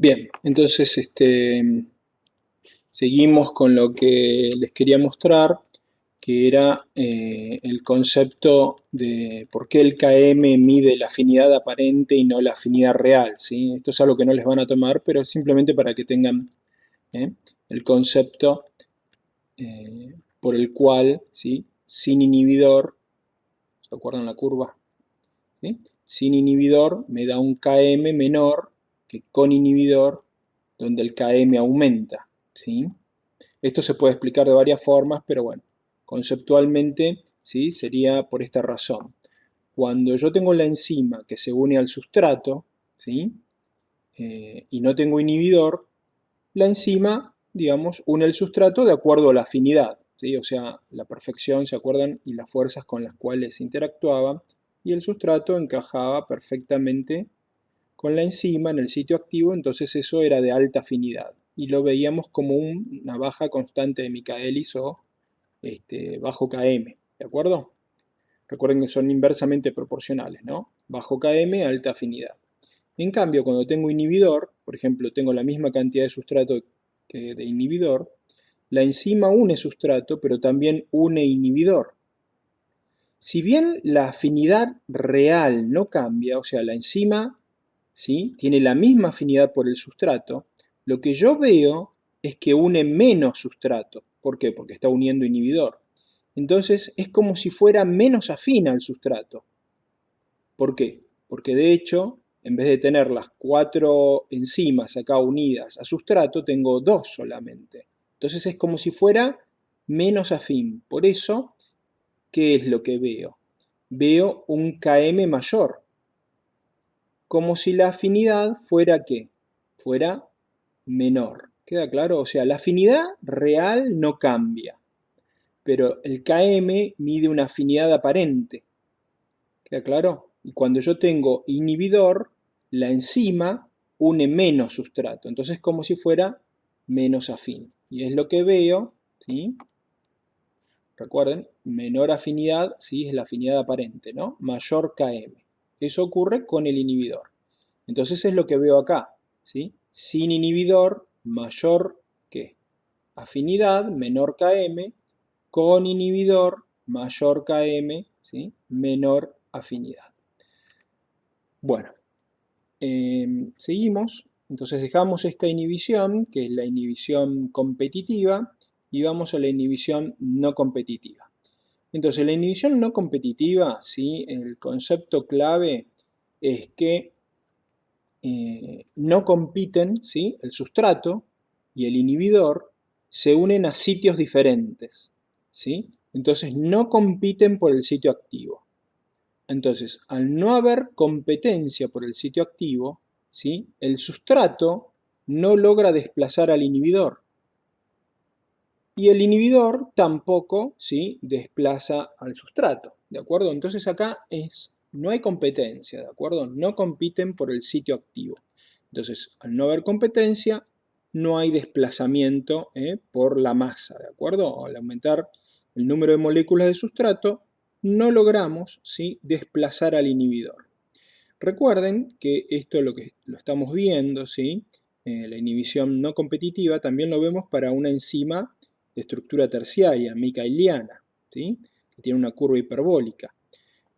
Bien, entonces seguimos con lo que les quería mostrar, que era el concepto de por qué el KM mide la afinidad aparente y no la afinidad real, ¿sí? Esto es algo que no les van a tomar, pero simplemente para que tengan el concepto por el cual, ¿sí? Sin inhibidor, ¿se acuerdan la curva? ¿Sí? Sin inhibidor me da un KM menor que con inhibidor, donde el KM aumenta, ¿sí? Esto se puede explicar de varias formas, pero bueno, conceptualmente, ¿sí? Sería por esta razón. Cuando yo tengo la enzima que se une al sustrato, ¿sí? Y no tengo inhibidor, la enzima, digamos, une el sustrato de acuerdo a la afinidad, ¿sí? O sea, la perfección, ¿se acuerdan? Y las fuerzas con las cuales interactuaba, y el sustrato encajaba perfectamente con la enzima en el sitio activo, entonces eso era de alta afinidad. Y lo veíamos como una baja constante de Michaelis o bajo Km, ¿de acuerdo? Recuerden que son inversamente proporcionales, ¿no? Bajo Km, alta afinidad. En cambio, cuando tengo inhibidor, por ejemplo, tengo la misma cantidad de sustrato que de inhibidor, la enzima une sustrato, pero también une inhibidor. Si bien la afinidad real no cambia, o sea, la enzima, ¿sí?, tiene la misma afinidad por el sustrato, lo que yo veo es que une menos sustrato. ¿Por qué? Porque está uniendo inhibidor. Entonces es como si fuera menos afín al sustrato. ¿Por qué? Porque de hecho, en vez de tener las 4 enzimas acá unidas a sustrato, tengo 2 solamente. Entonces es como si fuera menos afín. Por eso, ¿qué es lo que veo? Veo un Km mayor, como si la afinidad fuera ¿qué? Fuera menor. ¿Queda claro? O sea, la afinidad real no cambia, pero el Km mide una afinidad aparente. ¿Queda claro? Y cuando yo tengo inhibidor, la enzima une menos sustrato. Entonces es como si fuera menos afín. Y es lo que veo, ¿sí? Recuerden, menor afinidad, ¿sí? Es la afinidad aparente, ¿no? Mayor Km. Eso ocurre con el inhibidor. Entonces es lo que veo acá, ¿sí? Sin inhibidor, mayor que afinidad, menor Km, con inhibidor, mayor Km, ¿sí? Menor afinidad. Bueno, seguimos. Entonces dejamos esta inhibición, que es la inhibición competitiva, y vamos a la inhibición no competitiva. Entonces, la inhibición no competitiva, ¿sí? El concepto clave es que no compiten, ¿sí? El sustrato y el inhibidor se unen a sitios diferentes, ¿sí? Entonces, no compiten por el sitio activo. Entonces, al no haber competencia por el sitio activo, ¿sí? El sustrato no logra desplazar al inhibidor. Y el inhibidor tampoco, ¿sí?, desplaza al sustrato, ¿de acuerdo? Entonces acá no hay competencia, ¿de acuerdo? No compiten por el sitio activo. Entonces, al no haber competencia, no hay desplazamiento por la masa, ¿de acuerdo? Al aumentar el número de moléculas de sustrato, no logramos, ¿sí?, desplazar al inhibidor. Recuerden que esto lo estamos viendo, ¿sí? La inhibición no competitiva también lo vemos para una enzima de estructura terciaria, micaeliana, ¿sí? Que tiene una curva hiperbólica.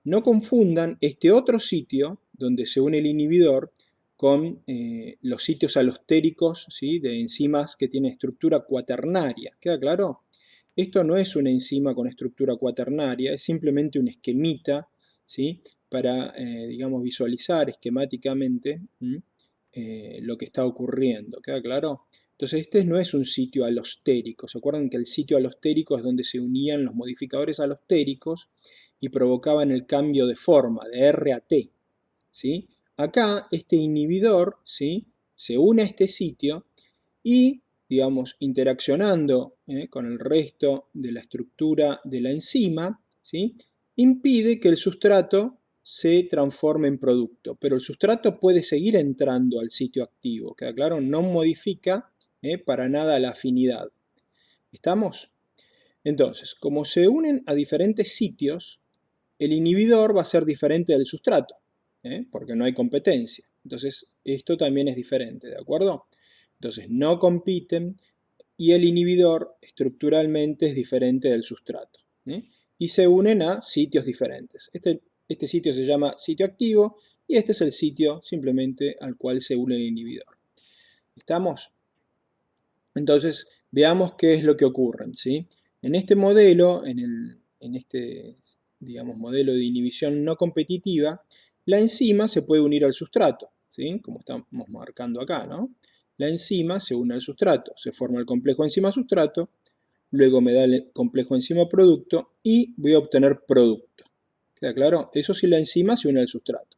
No confundan este otro sitio donde se une el inhibidor con los sitios alostéricos, ¿sí?, de enzimas que tienen estructura cuaternaria. ¿Queda claro? Esto no es una enzima con estructura cuaternaria, es simplemente un esquemita, ¿sí?, para, digamos, visualizar esquemáticamente lo que está ocurriendo. ¿Queda claro? Entonces, este no es un sitio alostérico. ¿Se acuerdan que el sitio alostérico es donde se unían los modificadores alostéricos y provocaban el cambio de forma, de R a T? ¿Sí? Acá, este inhibidor, ¿sí?, se une a este sitio y, digamos, interaccionando con el resto de la estructura de la enzima, ¿sí?, impide que el sustrato se transforme en producto, pero el sustrato puede seguir entrando al sitio activo, ¿queda claro? No modifica para nada la afinidad. ¿Estamos? Entonces, como se unen a diferentes sitios, el inhibidor va a ser diferente del sustrato, porque no hay competencia. Entonces, esto también es diferente, ¿de acuerdo? Entonces, no compiten y el inhibidor estructuralmente es diferente del sustrato. Y se unen a sitios diferentes. Este sitio se llama sitio activo y este es el sitio simplemente al cual se une el inhibidor. ¿Estamos? Entonces, veamos qué es lo que ocurre, ¿sí? En este modelo, en este, digamos, modelo de inhibición no competitiva, la enzima se puede unir al sustrato, ¿sí? Como estamos marcando acá, ¿no? La enzima se une al sustrato, se forma el complejo enzima-sustrato, luego me da el complejo enzima-producto y voy a obtener producto. ¿Queda claro? Eso sí, la enzima se une al sustrato.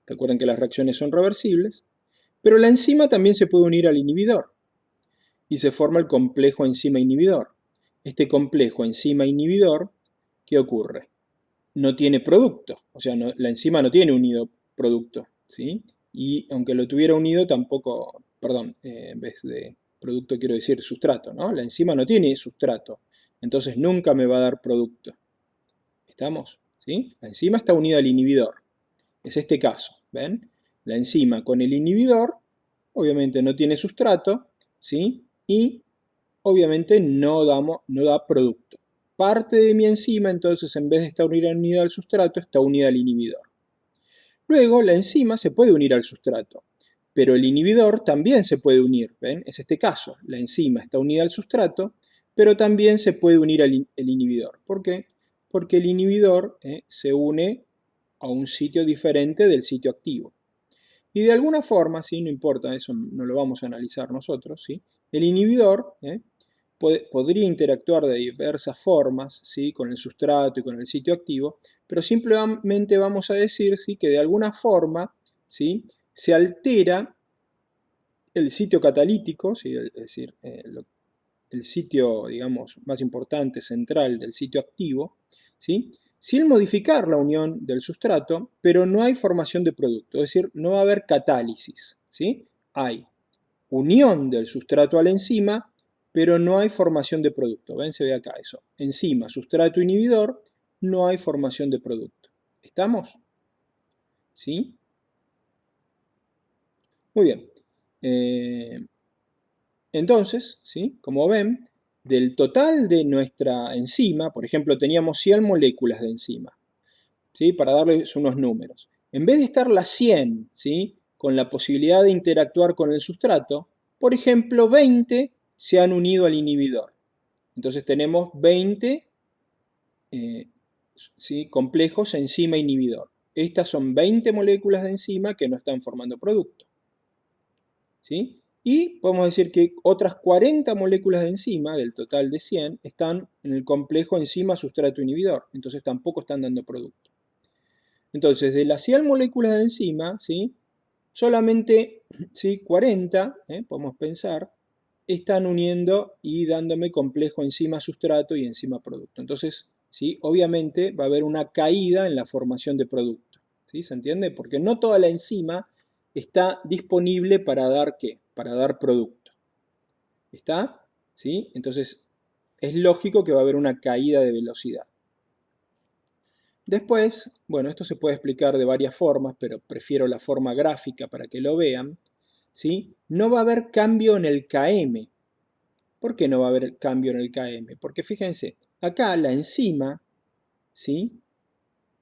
Recuerden que las reacciones son reversibles, pero la enzima también se puede unir al inhibidor y se forma el complejo enzima-inhibidor. Este complejo enzima-inhibidor, ¿qué ocurre? No tiene producto, o sea, la enzima no tiene unido producto, ¿sí? Y aunque lo tuviera unido, tampoco, perdón, en vez de producto quiero decir sustrato, ¿no? La enzima no tiene sustrato, entonces nunca me va a dar producto. ¿Estamos? ¿Sí? La enzima está unida al inhibidor. Es este caso, ¿ven? La enzima con el inhibidor, obviamente no tiene sustrato, ¿sí? Y obviamente no da producto. Parte de mi enzima, entonces, en vez de estar unida al sustrato, está unida al inhibidor. Luego, la enzima se puede unir al sustrato, pero el inhibidor también se puede unir, ¿ven? Es este caso, la enzima está unida al sustrato, pero también se puede unir al inhibidor. ¿Por qué? Porque el inhibidor se une a un sitio diferente del sitio activo. Y de alguna forma, ¿sí? No importa, eso no lo vamos a analizar nosotros, ¿sí? El inhibidor podría interactuar de diversas formas, ¿sí? Con el sustrato y con el sitio activo, pero simplemente vamos a decir, ¿sí? Que de alguna forma, ¿sí? Se altera el sitio catalítico, ¿sí? Es decir, el sitio, digamos, más importante, central del sitio activo, ¿sí? Sin modificar la unión del sustrato, pero no hay formación de producto, es decir, no va a haber catálisis, ¿sí? Hay unión del sustrato a la enzima, pero no hay formación de producto. ¿Ven? Se ve acá eso. Enzima, sustrato, inhibidor, no hay formación de producto. ¿Estamos? ¿Sí? Muy bien. Entonces, ¿sí? Como ven, del total de nuestra enzima, por ejemplo, teníamos 100 moléculas de enzima, ¿sí? Para darles unos números. En vez de estar las 100, ¿sí? Con la posibilidad de interactuar con el sustrato, por ejemplo, 20 se han unido al inhibidor. Entonces tenemos 20 ¿sí? Complejos enzima-inhibidor. Estas son 20 moléculas de enzima que no están formando producto. ¿Sí? Y podemos decir que otras 40 moléculas de enzima, del total de 100, están en el complejo enzima-sustrato-inhibidor. Entonces tampoco están dando producto. Entonces, de las 100 moléculas de enzima, ¿sí? Solamente, ¿sí? 40, podemos pensar, están uniendo y dándome complejo enzima-sustrato y enzima-producto. Entonces, ¿sí? Obviamente va a haber una caída en la formación de producto. ¿Sí? ¿Se entiende? Porque no toda la enzima está disponible para dar ¿qué? Para dar producto. ¿Está? ¿Sí? Entonces, es lógico que va a haber una caída de velocidad. Después, bueno, esto se puede explicar de varias formas, pero prefiero la forma gráfica para que lo vean, ¿sí? No va a haber cambio en el Km. ¿Por qué no va a haber cambio en el Km? Porque fíjense, acá la enzima, ¿sí?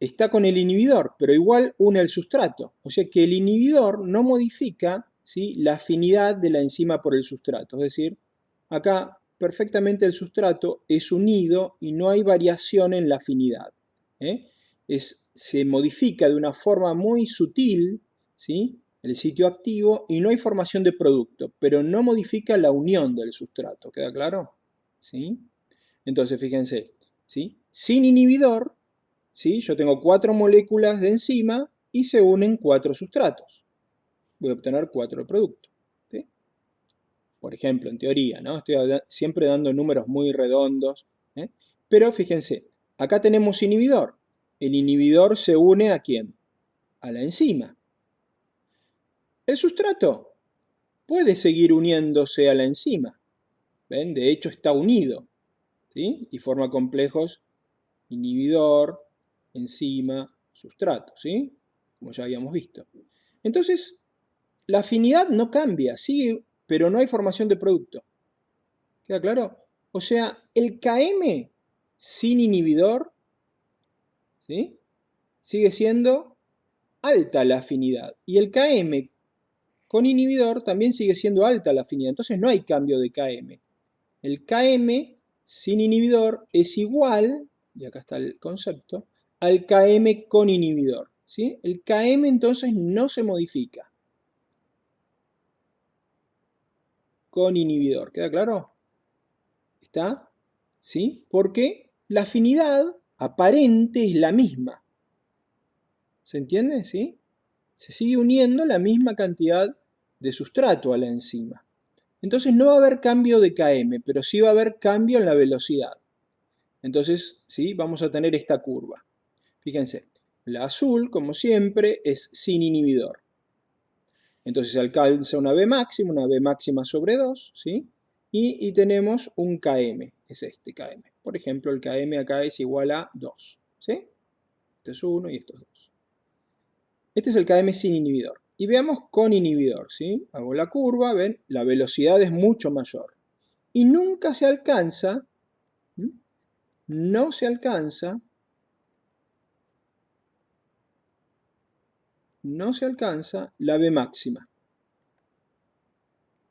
Está con el inhibidor, pero igual une el sustrato. O sea que el inhibidor no modifica, ¿sí? La afinidad de la enzima por el sustrato. Es decir, acá perfectamente el sustrato es unido y no hay variación en la afinidad. Se modifica de una forma muy sutil, ¿sí? El sitio activo y no hay formación de producto, pero no modifica la unión del sustrato. ¿Queda claro? ¿Sí? Entonces, fíjense, ¿sí? Sin inhibidor, ¿sí? Yo tengo 4 moléculas de enzima y se unen 4 sustratos. Voy a obtener 4 productos. ¿Sí? Por ejemplo, en teoría, ¿no? Estoy siempre dando números muy redondos. Pero fíjense, acá tenemos inhibidor. El inhibidor se une ¿a quién? A la enzima. El sustrato puede seguir uniéndose a la enzima. ¿Ven? De hecho, está unido. ¿Sí? Y forma complejos inhibidor, enzima, sustrato, ¿sí? Como ya habíamos visto. Entonces, la afinidad no cambia, sí, pero no hay formación de producto. ¿Queda claro? O sea, el Km sin inhibidor, ¿sí?, sigue siendo alta la afinidad. Y el Km con inhibidor también sigue siendo alta la afinidad. Entonces no hay cambio de Km. El Km sin inhibidor es igual, y acá está el concepto, al Km con inhibidor, ¿sí? El Km entonces no se modifica con inhibidor. ¿Queda claro? ¿Está? ¿Sí? Porque la afinidad aparente es la misma. ¿Se entiende? ¿Sí? Se sigue uniendo la misma cantidad de sustrato a la enzima. Entonces no va a haber cambio de Km, pero sí va a haber cambio en la velocidad. Entonces, ¿sí?, vamos a tener esta curva. Fíjense, la azul, como siempre, es sin inhibidor. Entonces se alcanza una V máxima sobre 2, ¿sí? Y tenemos un Km, es este Km. Por ejemplo, el Km acá es igual a 2, ¿sí? Este es 1 y esto es 2. Este es el Km sin inhibidor. Y veamos con inhibidor, ¿sí? Hago la curva, ven, la velocidad es mucho mayor. Y nunca se alcanza, no se alcanza la V máxima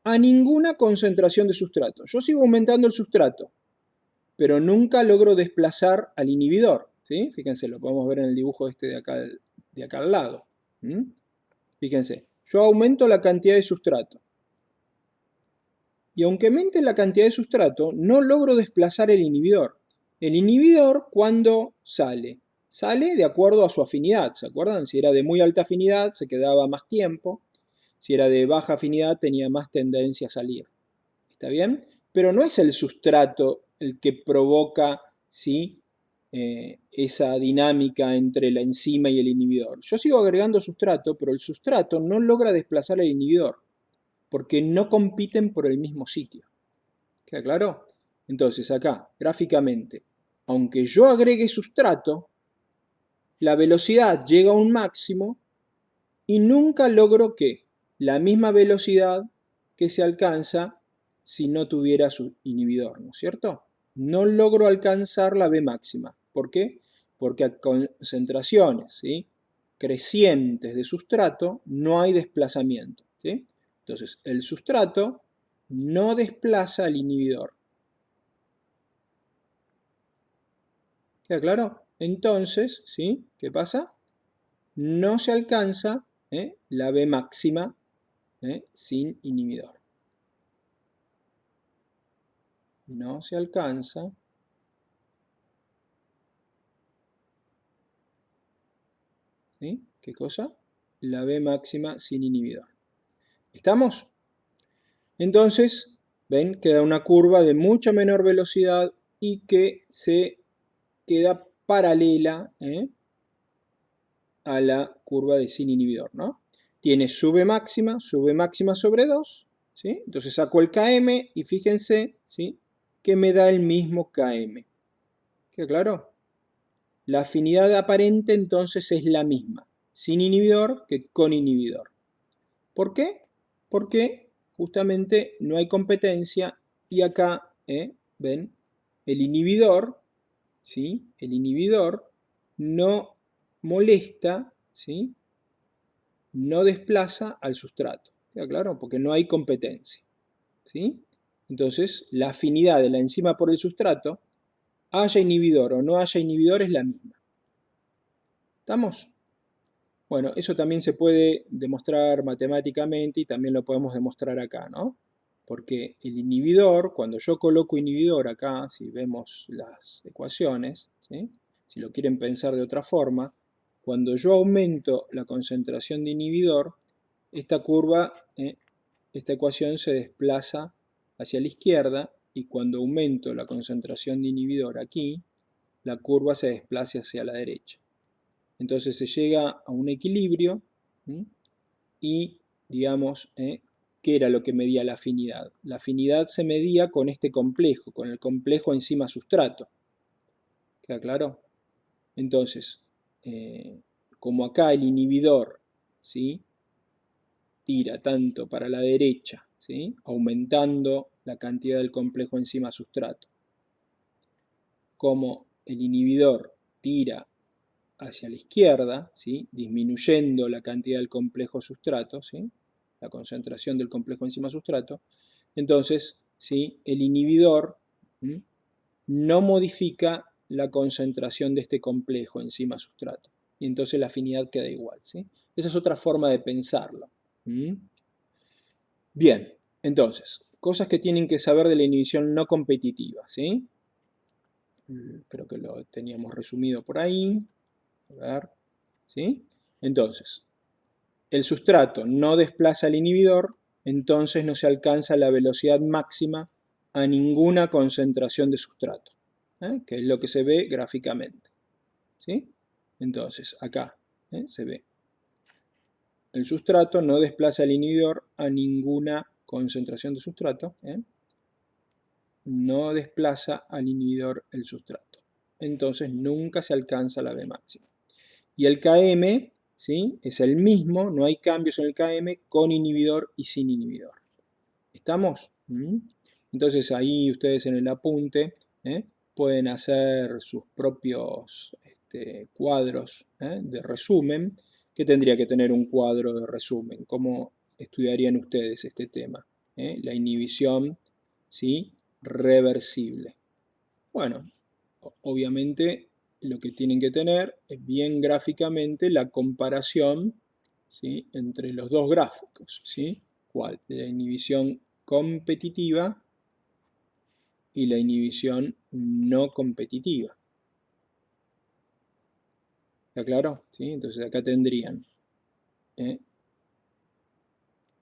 a ninguna concentración de sustrato. Yo sigo aumentando el sustrato, pero nunca logro desplazar al inhibidor, ¿sí? Fíjense, lo podemos ver en el dibujo este de acá al lado. Fíjense, yo aumento la cantidad de sustrato. Y aunque aumente la cantidad de sustrato, no logro desplazar el inhibidor. El inhibidor, ¿cuándo sale? Sale de acuerdo a su afinidad, ¿se acuerdan? Si era de muy alta afinidad, se quedaba más tiempo. Si era de baja afinidad, tenía más tendencia a salir. ¿Está bien? Pero no es el sustrato el que provoca, ¿sí?, esa dinámica entre la enzima y el inhibidor. Yo sigo agregando sustrato, pero el sustrato no logra desplazar el inhibidor, porque no compiten por el mismo sitio. ¿Queda claro? Entonces acá, gráficamente, aunque yo agregue sustrato, la velocidad llega a un máximo y nunca logro que la misma velocidad que se alcanza si no tuviera su inhibidor, ¿no es cierto? No logro alcanzar la V máxima. ¿Por qué? Porque a concentraciones, ¿sí?, crecientes de sustrato no hay desplazamiento, ¿sí? Entonces, el sustrato no desplaza al inhibidor. ¿Queda claro? Entonces, ¿sí?, ¿qué pasa? No se alcanza la V máxima sin inhibidor. No se alcanza ¿sí? ¿Qué cosa? La V máxima sin inhibidor. ¿Estamos? Entonces, ven, queda una curva de mucha menor velocidad y que se queda paralela a la curva de sin inhibidor, ¿no? Tiene su V máxima sobre 2, ¿sí? Entonces saco el Km y fíjense, ¿sí?, que me da el mismo Km. ¿Queda claro? La afinidad aparente entonces es la misma, sin inhibidor que con inhibidor. ¿Por qué? Porque justamente no hay competencia y acá, ven, el inhibidor, ¿sí?, el inhibidor no molesta, ¿sí?, no desplaza al sustrato. ¿Queda claro? Porque no hay competencia, ¿sí? Entonces, la afinidad de la enzima por el sustrato, haya inhibidor o no haya inhibidor, es la misma. ¿Estamos? Bueno, eso también se puede demostrar matemáticamente y también lo podemos demostrar acá, ¿no? Porque el inhibidor, cuando yo coloco inhibidor acá, si vemos las ecuaciones, ¿sí?, si lo quieren pensar de otra forma, cuando yo aumento la concentración de inhibidor, esta curva, esta ecuación se desplaza hacia la izquierda y cuando aumento la concentración de inhibidor aquí, la curva se desplaza hacia la derecha. Entonces se llega a un equilibrio y, digamos, ¿qué era lo que medía la afinidad? La afinidad se medía con este complejo, con el complejo enzima-sustrato. ¿Queda claro? Entonces, como acá el inhibidor, ¿sí?, tira tanto para la derecha, ¿sí? Aumentando la cantidad del complejo enzima sustrato, como el inhibidor tira hacia la izquierda, ¿sí? Disminuyendo la cantidad del complejo sustrato, ¿sí? La concentración del complejo enzima sustrato, entonces, ¿sí? El inhibidor no modifica la concentración de este complejo enzima sustrato, y entonces la afinidad queda igual, ¿sí? Esa es otra forma de pensarlo. Bien, entonces, cosas que tienen que saber de la inhibición no competitiva, ¿sí? Creo que lo teníamos resumido por ahí. A ver, ¿sí? Entonces, el sustrato no desplaza al inhibidor, entonces no se alcanza la velocidad máxima a ninguna concentración de sustrato, que es lo que se ve gráficamente, ¿sí? Entonces, acá se ve. El sustrato no desplaza al inhibidor a ninguna concentración de sustrato, no desplaza al inhibidor el sustrato. Entonces nunca se alcanza la B máxima. Y el Km, ¿sí? Es el mismo, no hay cambios en el Km con inhibidor y sin inhibidor. ¿Estamos? Entonces ahí ustedes en el apunte pueden hacer sus propios cuadros de resumen. ¿Qué tendría que tener un cuadro de resumen? ¿Cómo estudiarían ustedes este tema? La inhibición, ¿sí? Reversible. Bueno, obviamente lo que tienen que tener es bien gráficamente la comparación, ¿sí? Entre los dos gráficos, ¿sí? ¿Cuál? La inhibición competitiva y la inhibición no competitiva. ¿Está claro? ¿Sí? Entonces acá tendrían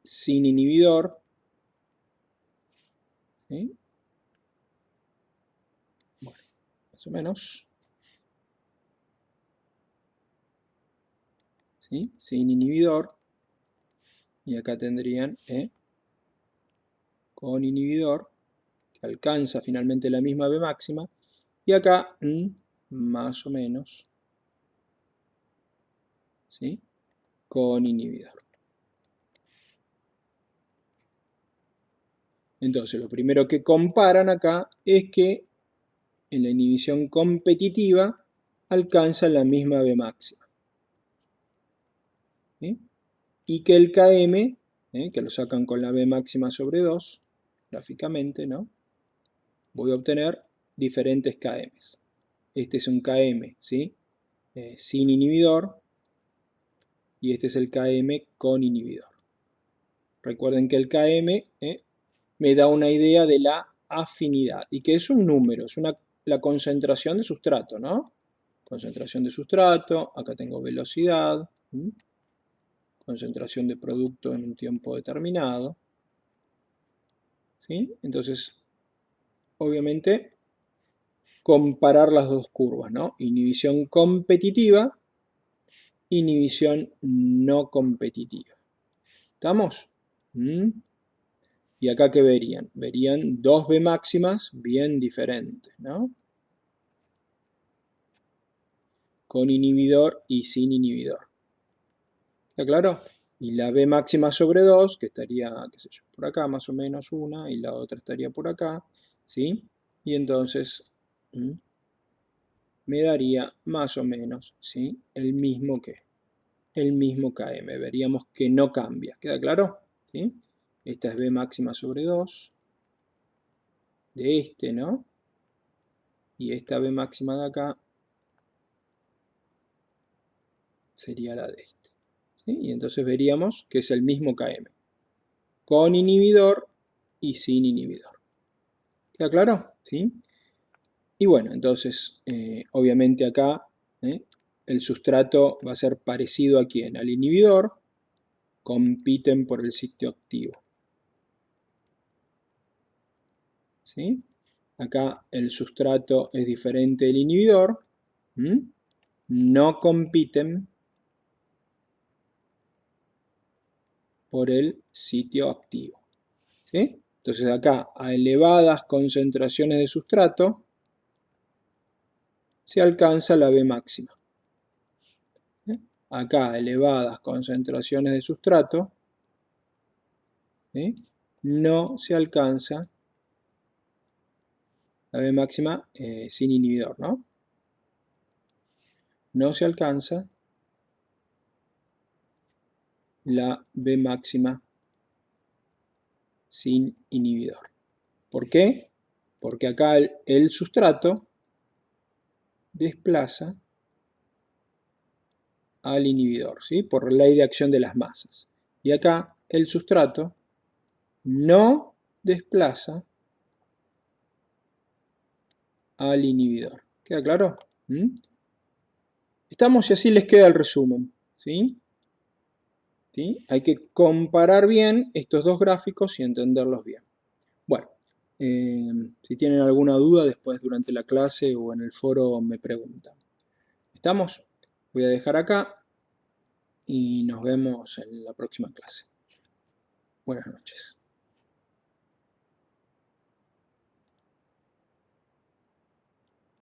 sin inhibidor, ¿sí? Bueno, más o menos, ¿sí? Sin inhibidor, y acá tendrían con inhibidor, que alcanza finalmente la misma B máxima, y acá más o menos, ¿sí? Con inhibidor. Entonces, lo primero que comparan acá es que en la inhibición competitiva alcanza la misma B máxima, ¿sí? Y que el Km, que lo sacan con la B máxima sobre 2, gráficamente, ¿no? Voy a obtener diferentes Kms. Este es un Km, ¿sí? Sin inhibidor, y este es el Km con inhibidor. Recuerden que el Km me da una idea de la afinidad, y que es un número, es la concentración de sustrato, ¿no? Concentración de sustrato, acá tengo velocidad, concentración de producto en un tiempo determinado, ¿sí? Entonces, obviamente, comparar las dos curvas, ¿no? Inhibición competitiva, inhibición no competitiva. ¿Estamos? Y acá, ¿qué verían? Verían dos B máximas bien diferentes, ¿no? Con inhibidor y sin inhibidor. ¿Está claro? Y la B máxima sobre 2, que estaría, qué sé yo, por acá más o menos una, y la otra estaría por acá, ¿sí? Y entonces me daría más o menos, ¿sí? El mismo Km. Veríamos que no cambia. ¿Queda claro? ¿Sí? Esta es B máxima sobre 2 de este, ¿no? Y esta B máxima de acá sería la de este. ¿Sí? Y entonces veríamos que es el mismo Km, con inhibidor y sin inhibidor. ¿Queda claro? ¿Sí? Y bueno, entonces, obviamente acá el sustrato va a ser parecido a quién, al inhibidor, compiten por el sitio activo. ¿Sí? Acá el sustrato es diferente del inhibidor, no compiten por el sitio activo. ¿Sí? Entonces acá a elevadas concentraciones de sustrato se alcanza la B máxima. Acá a elevadas concentraciones de sustrato ¿sí? No se alcanza la B máxima sin inhibidor, ¿no? No se alcanza la B máxima sin inhibidor. ¿Por qué? Porque acá el sustrato desplaza al inhibidor, ¿sí? Por ley de acción de las masas. Y acá el sustrato no desplaza al inhibidor. ¿Queda claro? ¿Mm? Estamos y así les queda el resumen, ¿sí? ¿Sí? Hay que comparar bien estos dos gráficos y entenderlos bien. Bueno, si tienen alguna duda después durante la clase o en el foro me preguntan. ¿Estamos? Voy a dejar acá y nos vemos en la próxima clase. Buenas noches.